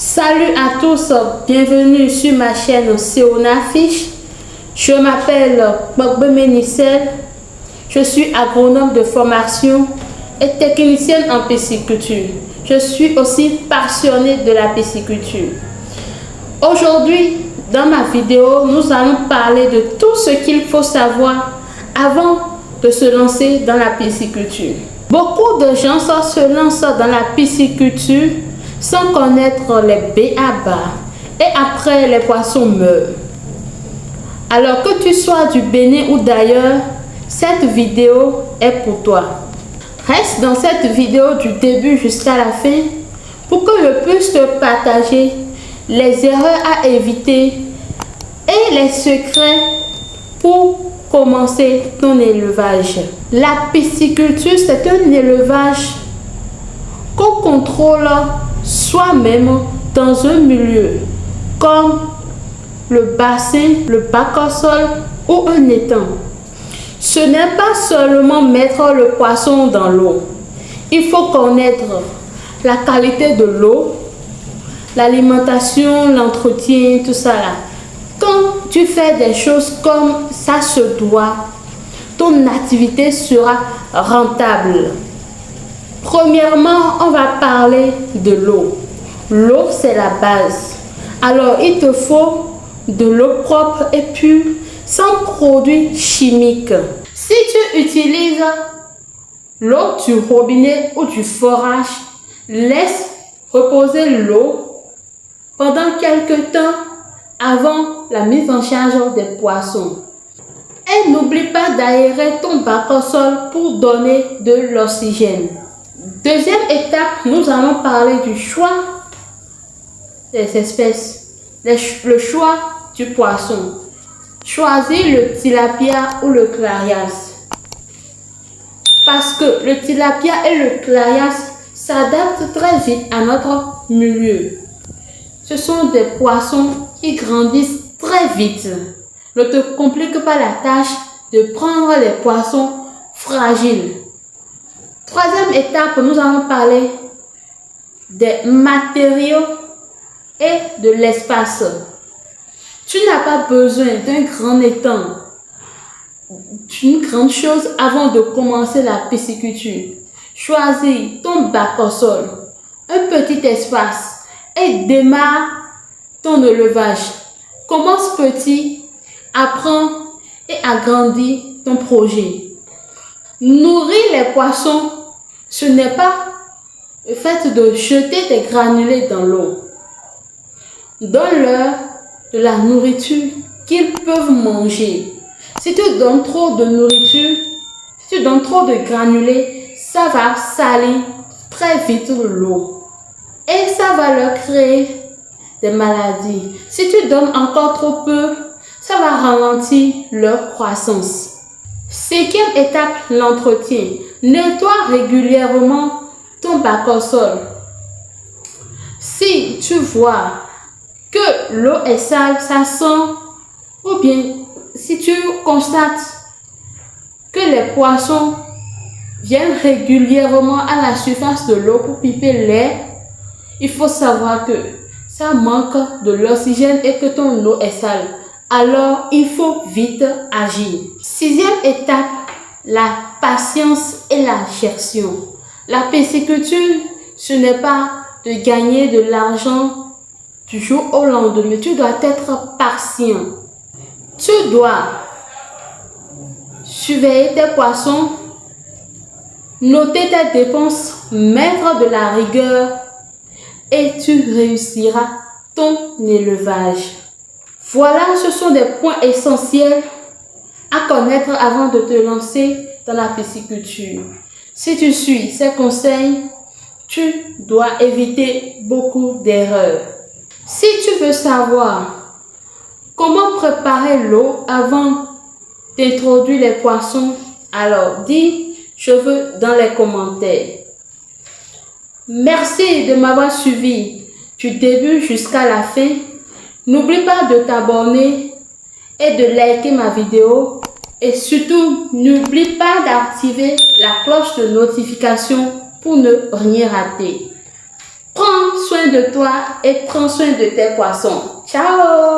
Salut à tous, bienvenue sur ma chaîne Seona Fish. Je m'appelle Bogbe Ménissel, je suis agronome de formation et technicienne en pisciculture. Je suis aussi passionnée de la pisciculture. Aujourd'hui, dans ma vidéo, nous allons parler de tout ce qu'il faut savoir avant de se lancer dans la pisciculture. Beaucoup de gens se lancent dans la pisciculture sans connaître les b.a.-ba et après les poissons meurent. Alors que tu sois du Bénin ou d'ailleurs, cette vidéo est pour toi. Reste dans cette vidéo du début jusqu'à la fin pour que je puisse te partager les erreurs à éviter et les secrets pour commencer ton élevage. La pisciculture, c'est un élevage qu'on contrôle soi-même dans un milieu comme le bassin, le bac au sol ou un étang. Ce n'est pas seulement mettre le poisson dans l'eau. Il faut connaître la qualité de l'eau, l'alimentation, l'entretien, tout ça là. Quand tu fais des choses comme ça se doit, ton activité sera rentable. Premièrement, on va parler de l'eau. L'eau, c'est la base. Alors, il te faut de l'eau propre et pure, sans produits chimiques. Si tu utilises l'eau du robinet ou du forage, laisse reposer l'eau pendant quelques temps avant la mise en charge des poissons. Et n'oublie pas d'aérer ton bac au sol pour donner de l'oxygène. Deuxième étape, nous allons parler du choix des espèces, le choix du poisson. Choisis le tilapia ou le clarias. Parce que le tilapia et le clarias s'adaptent très vite à notre milieu. Ce sont des poissons qui grandissent très vite. Ne te complique pas la tâche de prendre les poissons fragiles. Troisième étape, nous allons parler des matériaux et de l'espace. Tu n'as pas besoin d'un grand étang, d'une grande chose avant de commencer la pisciculture. Choisis ton bac au sol, un petit espace et démarre ton élevage. Commence petit, apprends et agrandis ton projet. Nourrir les poissons, ce n'est pas le fait de jeter des granulés dans l'eau. Donne-leur de la nourriture qu'ils peuvent manger. Si tu donnes trop de nourriture, si tu donnes trop de granulés, ça va salir très vite l'eau. Et ça va leur créer des maladies. Si tu donnes encore trop peu, ça va ralentir leur croissance. Cinquième étape, l'entretien. Nettoie régulièrement ton bac au sol. Si tu vois que l'eau est sale, ça sent, ou bien si tu constates que les poissons viennent régulièrement à la surface de l'eau pour piper l'air, il faut savoir que ça manque de l'oxygène et que ton eau est sale. Alors, il faut vite agir. Sixième étape, la patience et la gestion. La pisciculture, ce n'est pas de gagner de l'argent du jour au lendemain. Tu dois être patient. Tu dois surveiller tes poissons, noter tes dépenses, mettre de la rigueur et tu réussiras ton élevage. Voilà, ce sont des points essentiels à connaître avant de te lancer dans la pisciculture. Si tu suis ces conseils, tu dois éviter beaucoup d'erreurs. Si tu veux savoir comment préparer l'eau avant d'introduire les poissons, alors dis « je veux » dans les commentaires. Merci de m'avoir suivi du début jusqu'à la fin. N'oublie pas de t'abonner et de liker ma vidéo. Et surtout, n'oublie pas d'activer la cloche de notification pour ne rien rater. Prends soin de toi et prends soin de tes poissons. Ciao!